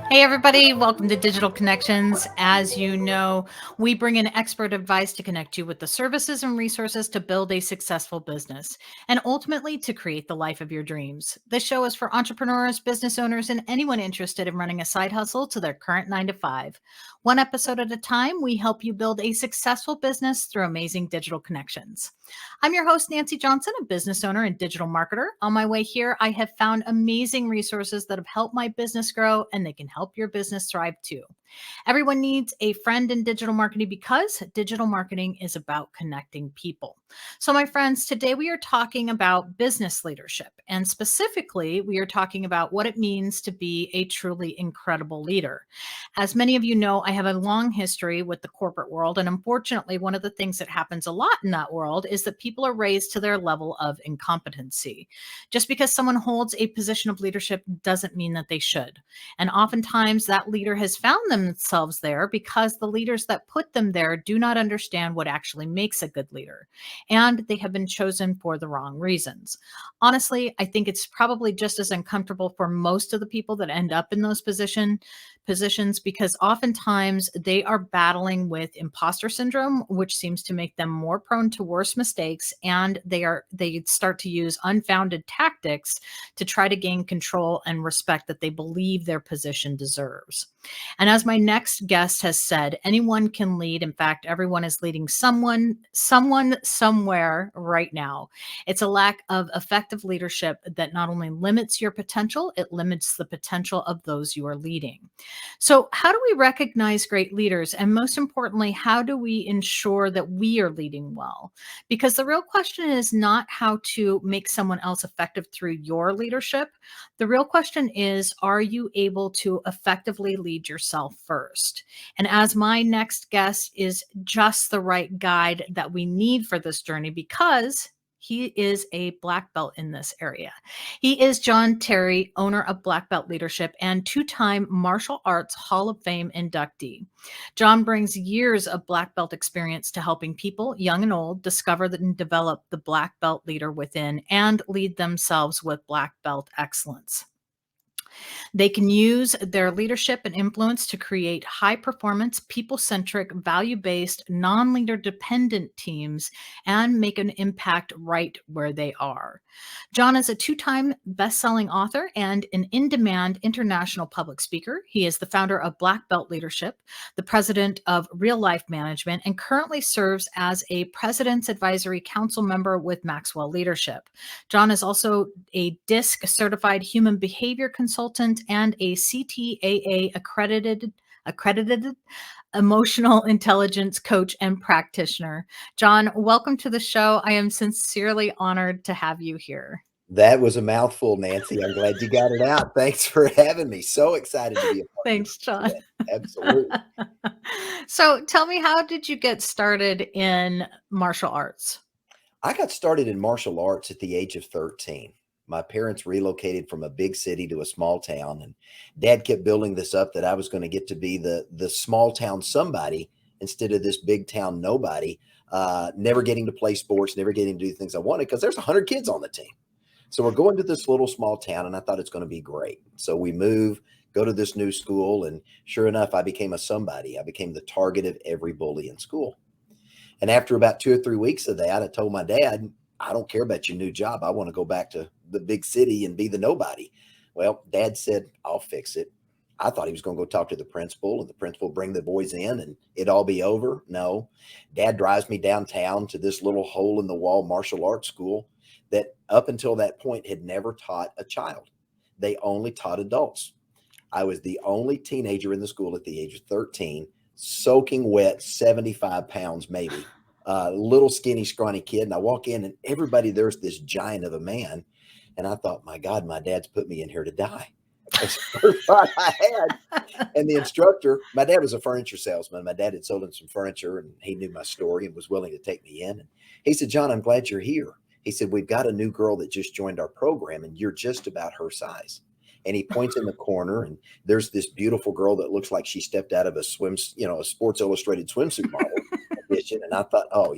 Hey, everybody, welcome to Digital Connections. As you know, we bring in expert advice to connect you with the services and resources to build a successful business and ultimately to create the life of your dreams. This show is for entrepreneurs, business owners, and anyone interested in running a side hustle to their current 9 to 5. One episode at a time, we help you build a successful business through amazing digital connections. I'm your host, Nancy Johnson, a business owner and digital marketer. On my way here, I have found amazing resources that have helped my business grow, and they can help your business thrive too. Everyone needs a friend in digital marketing because digital marketing is about connecting people. So, my friends, today we are talking about business leadership, and specifically, we are talking about what it means to be a truly incredible leader. As many of you know, I have a long history with the corporate world, and unfortunately, one of the things that happens a lot in that world is that people are raised to their level of incompetency. Just because someone holds a position of leadership doesn't mean that they should. And oftentimes, that leader has found themselves there because the leaders that put them there do not understand what actually makes a good leader, and they have been chosen for the wrong reasons. Honestly, I think it's probably just as uncomfortable for most of the people that end up in those positions because oftentimes they are battling with imposter syndrome, which seems to make them more prone to worse mistakes, and they start to use unfounded tactics to try to gain control and respect that they believe their position deserves. And as my next guest has said, anyone can lead. In fact, everyone is leading someone, somewhere right now. It's a lack of effective leadership that not only limits your potential, it limits the potential of those you are leading. So, how do we recognize great leaders? And most importantly, how do we ensure that we are leading well? Because the real question is not how to make someone else effective through your leadership. The real question is, are you able to effectively lead yourself first? And as my next guest is just the right guide that we need for this journey because he is a black belt in this area. He is John Terry, owner of Black Belt Leadership and two-time Martial Arts Hall of Fame inductee. John brings years of black belt experience to helping people, young and old, discover and develop the black belt leader within and lead themselves with black belt excellence. They can use their leadership and influence to create high performance, people centric, value based, non leader dependent teams and make an impact right where they are. John is a two-time best-selling author and an in-demand international public speaker. He is the founder of Black Belt Leadership, the president of Real Life Management, and currently serves as a President's Advisory Council member with Maxwell Leadership. John is also a DISC certified human behavior consultant and a CTAA accredited emotional intelligence coach and practitioner. John, welcome to the show. I am sincerely honored to have you here. That was a mouthful, Nancy. I'm glad you got it out. Thanks for having me. So excited to be a part Thanks, John. of it. Absolutely. So tell me, how did you get started in martial arts? I got started in martial arts at the age of 13. My parents relocated from a big city to a small town, and Dad kept building this up that I was going to get to be the small town somebody instead of this big town nobody, never getting to play sports, never getting to do things I wanted because there's 100 kids on the team. So we're going to this little small town, and I thought it's going to be great. So we move, go to this new school, and sure enough, I became a somebody. I became the target of every bully in school. And after about 2 or 3 weeks of that, I told my dad, I don't care about your new job. I want to go back to the big city and be the nobody. Well, Dad said, I'll fix it. I thought he was going to go talk to the principal, and the principal bring the boys in and it'd all be over. No, Dad drives me downtown to this little hole in the wall martial arts school that up until that point had never taught a child. They only taught adults. I was the only teenager in the school at the age of 13, soaking wet, 75 pounds maybe, little skinny, scrawny kid. And I walk in and everybody, there's this giant of a man. And I thought, my God, my dad's put me in here to die. That's the first thought I had. And the instructor, my dad was a furniture salesman. My dad had sold him some furniture and he knew my story and was willing to take me in. And he said, John, I'm glad you're here. He said, we've got a new girl that just joined our program and you're just about her size. And he points in the corner and there's this beautiful girl that looks like she stepped out of a Sports Illustrated swimsuit model. competition. And I thought, oh,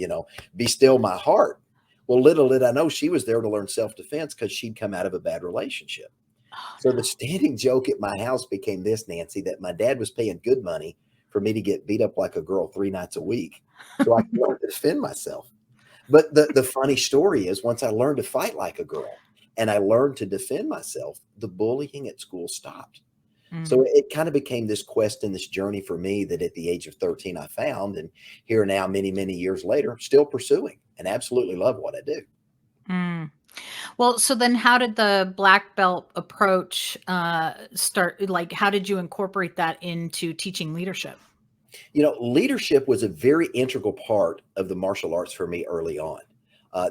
be still my heart. Well, little did I know she was there to learn self-defense because she'd come out of a bad relationship. Oh, So the standing joke at my house became this, Nancy, that my dad was paying good money for me to get beat up like a girl 3 nights a week so I could learn to defend myself. But the funny story is once I learned to fight like a girl and I learned to defend myself, the bullying at school stopped. So mm, it kind of became this quest and this journey for me that at the age of 13 I found, and here now many, many years later, still pursuing and absolutely love what I do. mm. Well, so then how did the black belt approach start? Like, how did you incorporate that into teaching leadership? Leadership was a very integral part of the martial arts for me early on.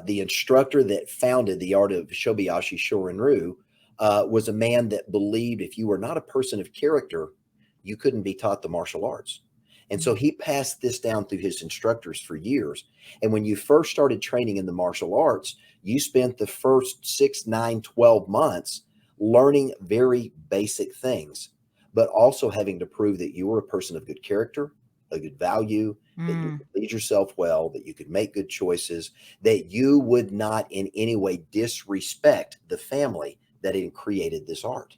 The instructor that founded the art of Shobayashi Shorin-ryu was a man that believed if you were not a person of character, you couldn't be taught the martial arts. And so Mm, he passed this down through his instructors for years. And when you first started training in the martial arts, you spent the first 6, 9, 12 months learning very basic things, but also having to prove that you were a person of good character, a good value, that you mm, could lead yourself well, that you could make good choices, that you would not in any way disrespect the family that had created this art.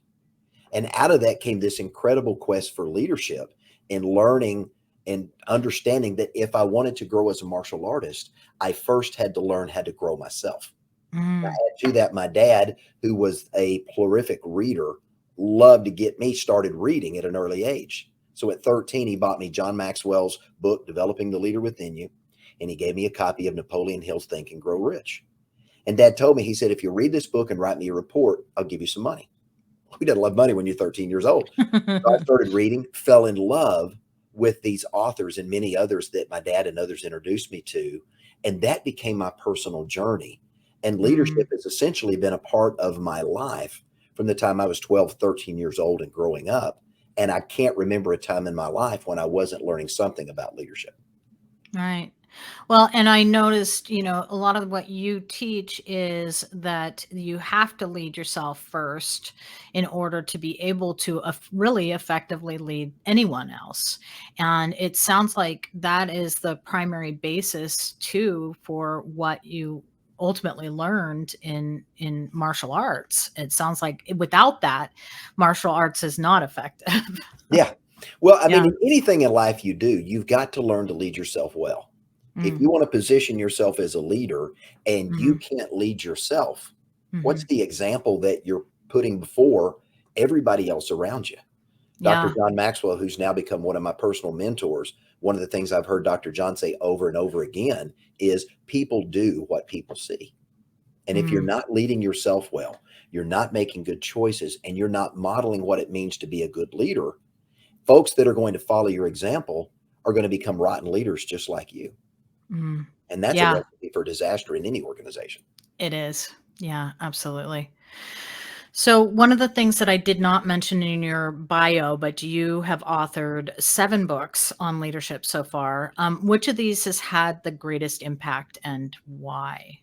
And out of that came this incredible quest for leadership and learning and understanding that if I wanted to grow as a martial artist, I first had to learn how to grow myself. mm, To that, my dad, who was a prolific reader, loved to get me started reading at an early age. So at 13, he bought me John Maxwell's book, Developing the Leader Within You, and he gave me a copy of Napoleon Hill's Think and Grow Rich. And dad told me, he said, if you read this book and write me a report, I'll give you some money. Who doesn't love money when you're 13 years old? So I started reading, fell in love with these authors and many others that my dad and others introduced me to. And that became my personal journey. And leadership mm. has essentially been a part of my life from the time I was 12, 13 years old and growing up. And I can't remember a time in my life when I wasn't learning something about leadership. Right. Well, and I noticed, a lot of what you teach is that you have to lead yourself first in order to be able to really effectively lead anyone else. And it sounds like that is the primary basis too for what you ultimately learned in martial arts. It sounds like without that, martial arts is not effective. Yeah. Well, I mean, Yeah. in anything in life you do, you've got to learn to lead yourself well. If Mm, you want to position yourself as a leader and you mhm, can't lead yourself, what's mhm. the example that you're putting before everybody else around you? Dr. Yeah. John Maxwell, who's now become one of my personal mentors, one of the things I've heard Dr. John say over and over again is people do what people see. And if you're Mm, not leading yourself well, you're not making good choices, and you're not modeling what it means to be a good leader, folks that are going to follow your example are going to become rotten leaders just like you. mm. And that's a Yeah. recipe for disaster in any organization. It is. Yeah, absolutely. So, one of the things that I did not mention in your bio, but you have authored 7 books on leadership so far. Which of these has had the greatest impact and why?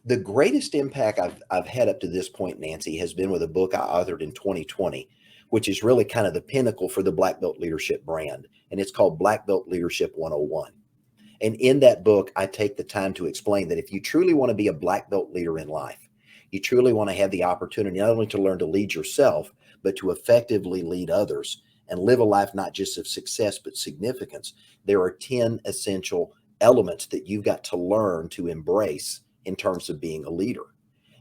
The greatest impact I've had up to this point, Nancy, has been with a book I authored in 2020, which is really kind of the pinnacle for the Black Belt Leadership brand. And it's called Black Belt Leadership 101. And in that book, I take the time to explain that if you truly want to be a black belt leader in life, you truly want to have the opportunity not only to learn to lead yourself, but to effectively lead others and live a life not just of success, but significance. There are 10 essential elements that you've got to learn to embrace in terms of being a leader.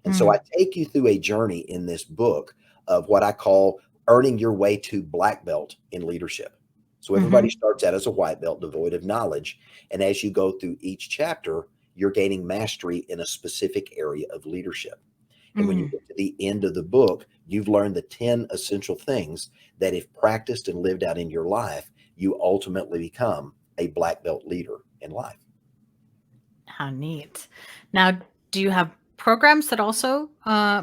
And so I Mm, take you through a journey in this book of what I call earning your way to black belt in leadership. So everybody mhm, starts out as a white belt devoid of knowledge. And as you go through each chapter, you're gaining mastery in a specific area of leadership. And when you mm, get to the end of the book, you've learned the 10 essential things that, if practiced and lived out in your life, you ultimately become a black belt leader in life. how neat. Now, do you have programs that also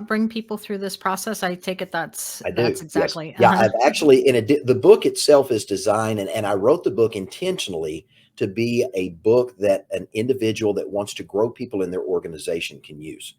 bring people through this process? I take it I that's do. Yes. exactly. Yeah. I've actually, the book itself is designed, and I wrote the book intentionally to be a book that an individual that wants to grow people in their organization can use.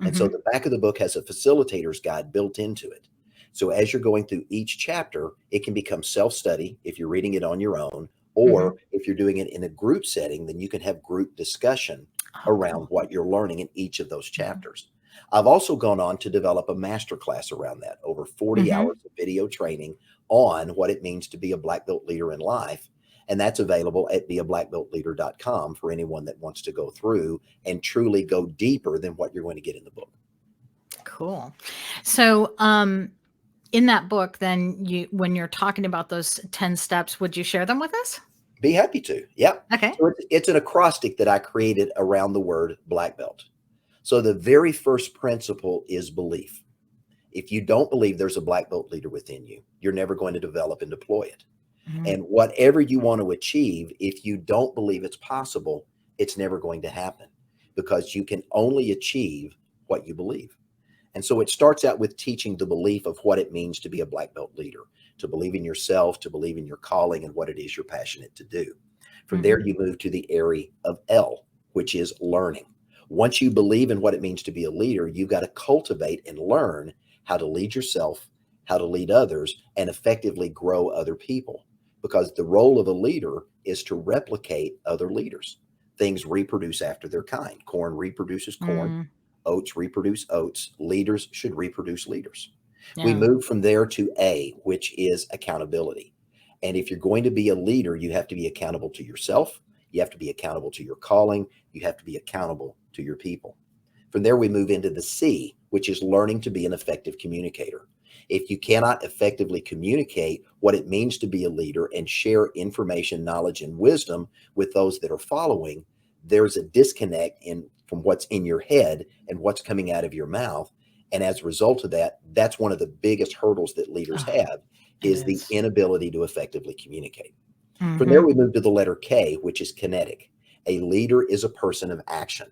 And so Mhm, the back of the book has a facilitator's guide built into it. So as you're going through each chapter, it can become self study if you're reading it on your own, Or Mhm. if you're doing it in a group setting, then you can have group discussion Oh, around cool. what you're learning in each of those Mhm. chapters. I've also gone on to develop a master class around that, over 40 Mhm. hours of video training on what it means to be a black belt leader in life. And that's available at beablackbeltleader.com for anyone that wants to go through and truly go deeper than what you're going to get in the book. Cool. So, in that book, then when you're talking about those 10 steps, would you share them with us? Be happy to. Yep. Okay. So it's an acrostic that I created around the word black belt. So the very first principle is belief. If you don't believe there's a black belt leader within you, you're never going to develop and deploy it. Mhm. And whatever you want to achieve, if you don't believe it's possible, it's never going to happen, because you can only achieve what you believe. And so it starts out with teaching the belief of what it means to be a black belt leader, to believe in yourself, to believe in your calling and what it is you're passionate to do. From there, Mhm. you move to the area of L, which is learning. Once you believe in what it means to be a leader, you've got to cultivate and learn how to lead yourself, how to lead others, and effectively grow other people. Because the role of a leader is to replicate other leaders. Things reproduce after their kind. Corn reproduces corn, Mm. oats reproduce oats. Leaders should reproduce leaders. We Yeah. move from there to A, which is accountability. And if you're going to be a leader, you have to be accountable to yourself. You have to be accountable to your calling. You have to be accountable to your people. From there, we move into the C, which is learning to be an effective communicator. If you cannot effectively communicate what it means to be a leader and share information, knowledge, and wisdom with those that are following, there's a disconnect in from what's in your head and what's coming out of your mouth. And as a result of that, that's one of the biggest hurdles that leaders Oh, have, it is the is. inability to effectively communicate. From there, Mhm. we move to the letter K, which is kinetic. A leader is a person of action.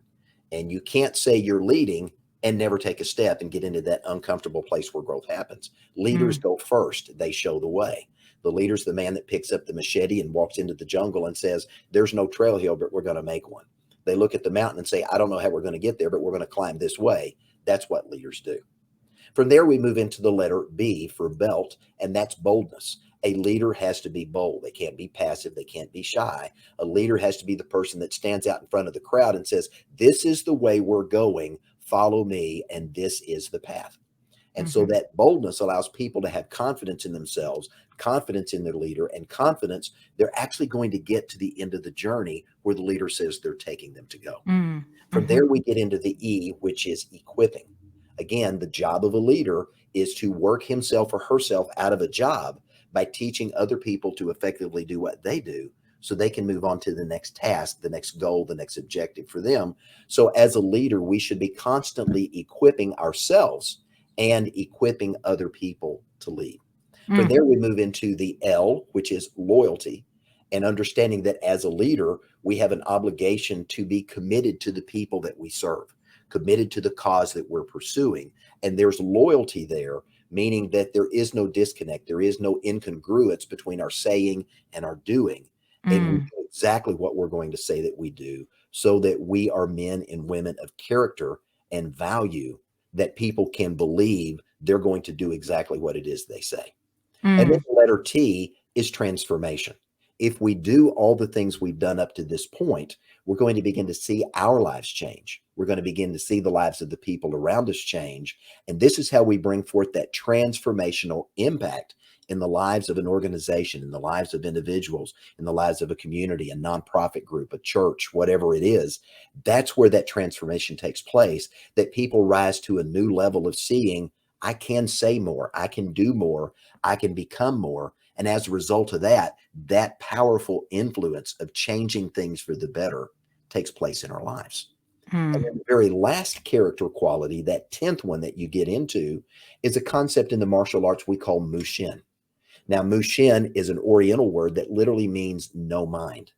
And you can't say you're leading and never take a step and get into that uncomfortable place where growth happens. Leaders Mm. go first, they show the way. The leader's the man that picks up the machete and walks into the jungle and says, there's no trail here, but we're going to make one. They look at the mountain and say, I don't know how we're going to get there, but we're going to climb this way. That's what leaders do. From there, we move into the letter B for belt, and that's boldness. A leader has to be bold. They can't be passive. They can't be shy. A leader has to be the person that stands out in front of the crowd and says, this is the way we're going. Follow me, and this is the path. And so Mhm. that boldness allows people to have confidence in themselves, confidence in their leader, and confidence they're actually going to get to the end of the journey where the leader says they're taking them to go. Mm. From there, Mhm. we get into the E, which is equipping. Again, the job of a leader is to work himself or herself out of a job by teaching other people to effectively do what they do so they can move on to the next task, the next goal, the next objective for them. So, as a leader, we should be constantly equipping ourselves and equipping other people to lead. From Mm. there, we move into the L, which is loyalty, and understanding that as a leader, we have an obligation to be committed to the people that we serve, committed to the cause that we're pursuing. And there's loyalty there, meaning that there is no disconnect, there is no incongruence between our saying and our doing. And we Mm. do exactly what we're going to say that we do, so that we are men and women of character and value, that people can believe they're going to do exactly what it is they say. And then Mm. the letter T is transformation. If we do all the things we've done up to this point, we're going to begin to see our lives change. We're going to begin to see the lives of the people around us change. And this is how we bring forth that transformational impact in the lives of an organization, in the lives of individuals, in the lives of a community, a nonprofit group, a church, whatever it is. That's where that transformation takes place, that people rise to a new level of seeing, I can say more, I can do more, I can become more. And as a result of that, that powerful influence of changing things for the better takes place in our lives. And Mm. then the very last character quality, that 10th one that you get into, is a concept in the martial arts we call mushin. Now, mushin is an Oriental word that literally means no mind.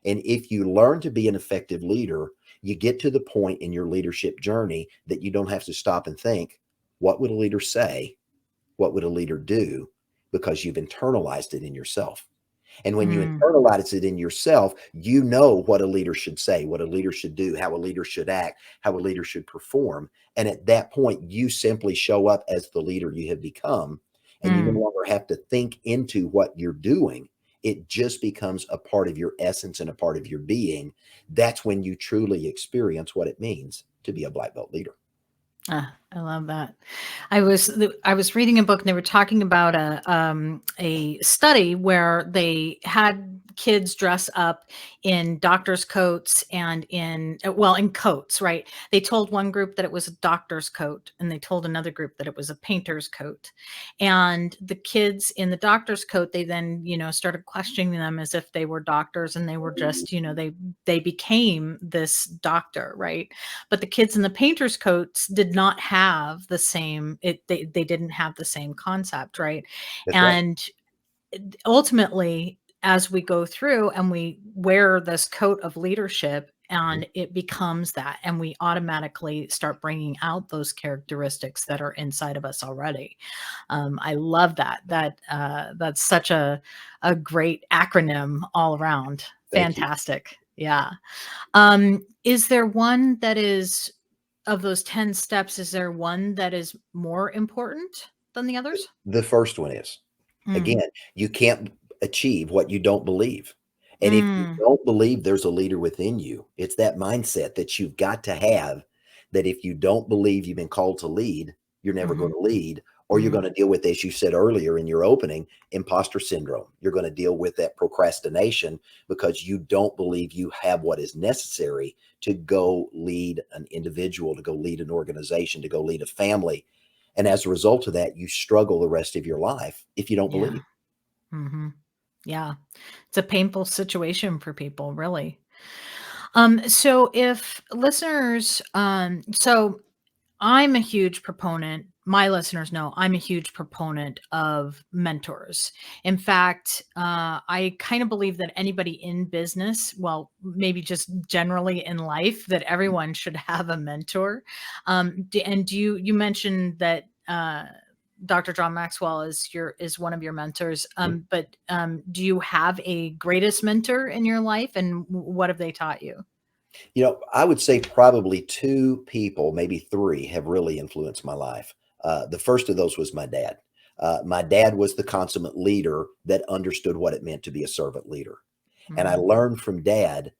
And if you learn to be an effective leader, you get to the point in your leadership journey that you don't have to stop and think, what would a leader say? What would a leader do? Because you've internalized it in yourself. And when you Mm. internalize it in yourself, you know what a leader should say, what a leader should do, how a leader should act, how a leader should perform. And at that point, you simply show up as the leader you have become. And you no Mm. longer have to think into what you're doing. it just becomes a part of your essence and a part of your being. That's when you truly experience what it means to be a black belt leader. I love that. I was reading a book and they were talking about a study where they had kids dress up in doctor's coats and in coats, right? They told one group that it was a doctor's coat and they told another group that it was a painter's coat. And the kids in the doctor's coat, they then, started questioning them as if they were doctors and they were just, they became this doctor, right? But the kids in the painter's coats did not have the same they didn't have the same concept, right? That's right. And ultimately, as we go through and we wear this coat of leadership Mhm. and it becomes that, and we automatically start bringing out those characteristics that are inside of us already. I love that's such a great acronym all around. Thank you. Fantastic. Yeah. Is there one that is of those 10 steps, is there one that is more important than the others? The first one is, Mm. again, you can't achieve what you don't believe. And if you Mm. don't believe there's a leader within you, it's that mindset that you've got to have, that if you don't believe you've been called to lead, you're never going Mhm. to lead, or you're Mm. going to deal with, as you said earlier in your opening, imposter syndrome. You're going to deal with that procrastination because you don't believe you have what is necessary to go lead an individual, to go lead an organization, to go lead a family. And as a result of that, you struggle the rest of your life if you don't Yeah. believe. Mhm. Yeah. It's a painful situation for people, really. So if listeners, so I'm a huge proponent. My listeners know I'm a huge proponent of mentors. In fact, I kind of believe that anybody in business, well, maybe just generally in life, that everyone should have a mentor. And you mentioned that Dr. John Maxwell is one of your mentors. But do you have a greatest mentor in your life, and what have they taught you? I would say probably two people, maybe three, have really influenced my life. The first of those was my dad. My dad was the consummate leader that understood what it meant to be a servant leader. And I Mm. learned from dad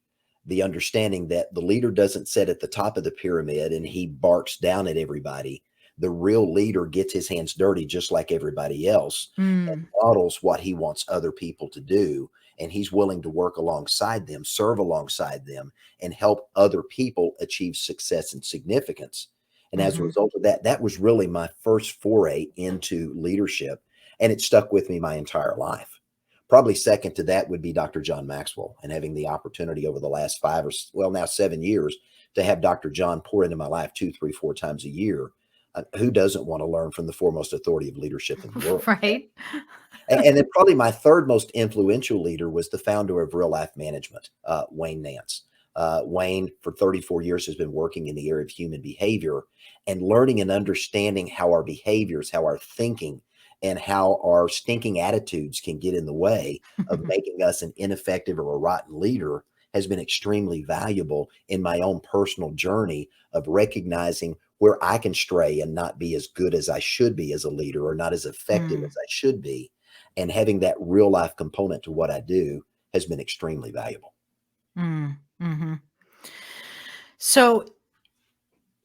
the understanding that the leader doesn't sit at the top of the pyramid and he barks down at everybody. The real leader gets his hands dirty just like everybody else and Mm. models what he wants other people to do. And he's willing to work alongside them, serve alongside them, and help other people achieve success and significance. And as a Mhm. result of that, that was really my first foray into leadership. And it stuck with me my entire life. Probably second to that would be Dr. John Maxwell, and having the opportunity over the last now 7 years, to have Dr. John pour into my life 2, 3, 4 times a year. Who doesn't want to learn from the foremost authority of leadership in the world? Right? And then probably my third most influential leader was the founder of Real Life Management, Wayne Nance. Wayne, for 34 years, has been working in the area of human behavior and learning and understanding how our behaviors, how our thinking, and how our stinking attitudes can get in the way of making us an ineffective or a rotten leader has been extremely valuable in my own personal journey of recognizing where I can stray and not be as good as I should be as a leader, or not as effective Mm. as I should be. And having that real life component to what I do has been extremely valuable. Mm. Mhm. So,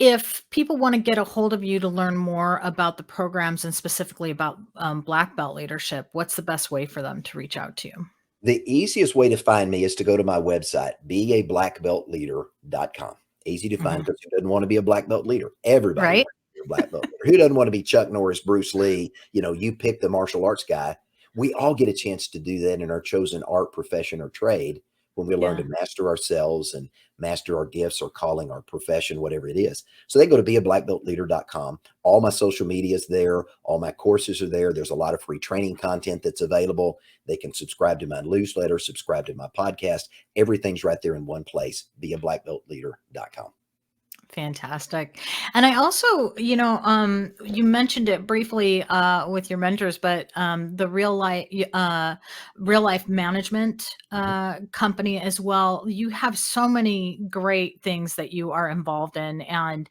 if people want to get a hold of you to learn more about the programs and specifically about black belt leadership, what's the best way for them to reach out to you? The easiest way to find me is to go to my website, beablackbeltleader.com. Easy to find, Mhm. because who doesn't want to be a black belt leader? Everybody Right? wants to be a black belt leader. Who doesn't want to be Chuck Norris, Bruce Lee? You pick the martial arts guy. We all get a chance to do that in our chosen art, profession, or trade when we learn Yeah. to master ourselves and master our gifts or calling, our profession, whatever it is. So they go to beablackbeltleader.com. All my social media is there. All my courses are there. There's a lot of free training content that's available. They can subscribe to my newsletter, subscribe to my podcast. Everything's right there in one place, beablackbeltleader.com. Fantastic. And I also, you mentioned it briefly with your mentors, but the real life management Mhm. company as well. You have so many great things that you are involved in, and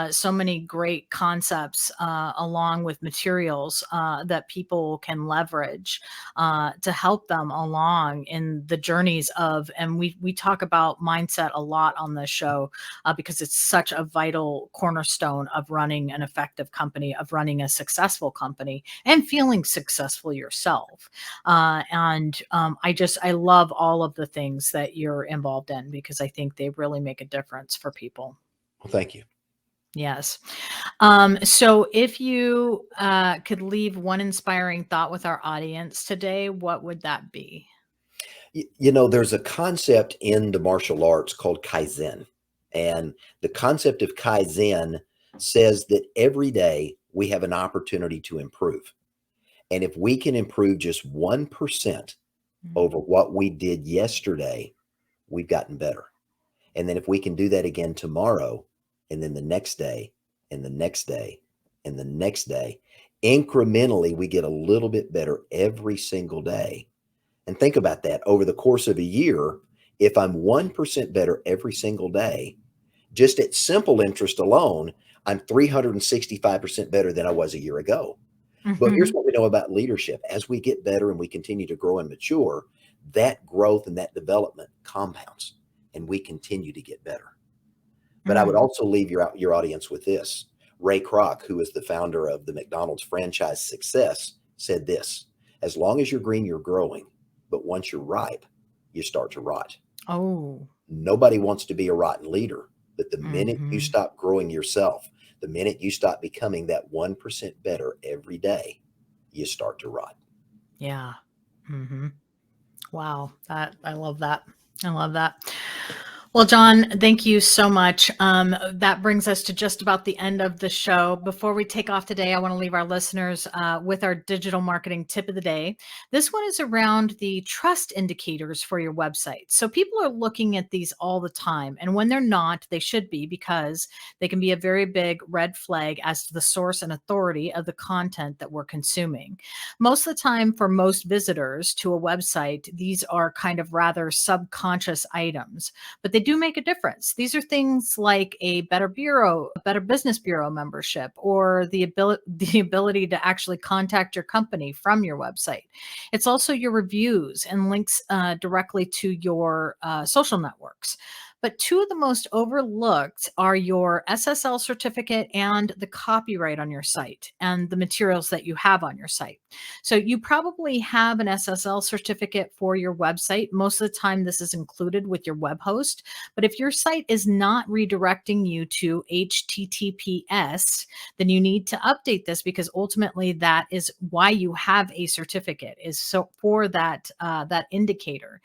so many great concepts along with materials that people can leverage to help them along in the journeys of. And we talk about mindset a lot on the show because it's such a vital cornerstone of running an effective company, of running a successful company, and feeling successful yourself. I love all of the things that you're involved in because I think they really make a difference for people. Well, thank you. Yes. So if you could leave one inspiring thought with our audience today, what would that be? There's a concept in the martial arts called Kaizen. And the concept of Kaizen says that every day we have an opportunity to improve. And if we can improve just 1% over Mhm. what we did yesterday, we've gotten better. And then if we can do that again tomorrow, and then the next day, and the next day, and the next day, incrementally, we get a little bit better every single day. And think about that over the course of a year. If I'm 1% better every single day, just at simple interest alone, I'm 365% better than I was a year ago. But here's Mhm. what we know about leadership. As we get better and we continue to grow and mature, that growth and that development compounds and we continue to get better. But I would Mm. also leave your audience with this. Ray Kroc, who is the founder of the McDonald's franchise success, said this: as long as you're green, you're growing. But once you're ripe, you start to rot. Oh. Nobody wants to be a rotten leader. But the minute you Mhm. stop growing yourself, the minute you stop becoming that 1% better every day, you start to rot. Yeah. Mhm. Wow, that I love that. I love that. Well, John, thank you so much. That brings us to just about the end of the show. Before we take off today, I want to leave our listeners with our digital marketing tip of the day. This one is around the trust indicators for your website. So people are looking at these all the time, and when they're not, they should be, because they can be a very big red flag as to the source and authority of the content that we're consuming. Most of the time, for most visitors to a website, these are kind of rather subconscious items, but they do make a difference. These are things like a better business bureau membership, or the ability to actually contact your company from your website. It's also your reviews and links directly to your social networks. But two of the most overlooked are your SSL certificate and the copyright on your site and the materials that you have on your site. So you probably have an SSL certificate for your website. Most of the time, this is included with your web host. But if your site is not redirecting you to HTTPS, then you need to update this, because ultimately that is why you have a certificate, is so for that indicator.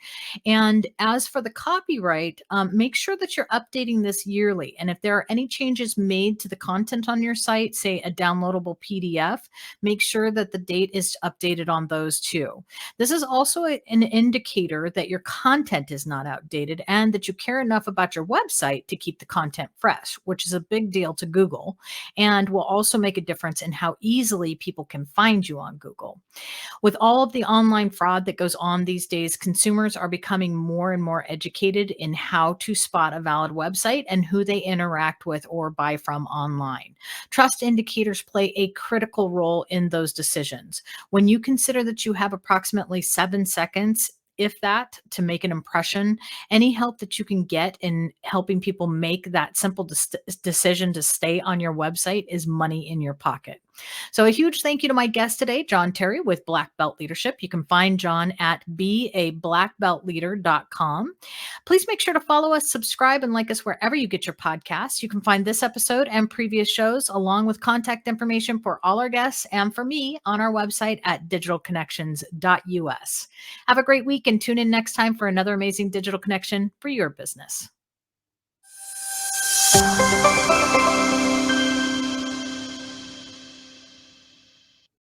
And as for the copyright, make sure that you're updating this yearly. And if there are any changes made to the content on your site, say a downloadable PDF, make sure that the date is updated on those too. This is also an indicator that your content is not outdated and that you care enough about your website to keep the content fresh, which is a big deal to Google, and will also make a difference in how easily people can find you on Google. With all of the online fraud that goes on these days, consumers are becoming more and more educated in how to spot a valid website and who they interact with or buy from online. Trust indicators play a critical role in those decisions. When you consider that you have approximately 7 seconds, if that, to make an impression, any help that you can get in helping people make that simple decision to stay on your website is money in your pocket. So a huge thank you to my guest today, John Terry with Black Belt Leadership. You can find John at beablackbeltleader.com. Please make sure to follow us, subscribe, and like us wherever you get your podcasts. You can find this episode and previous shows, along with contact information for all our guests and for me, on our website at digitalconnections.us. Have a great week and tune in next time for another amazing digital connection for your business.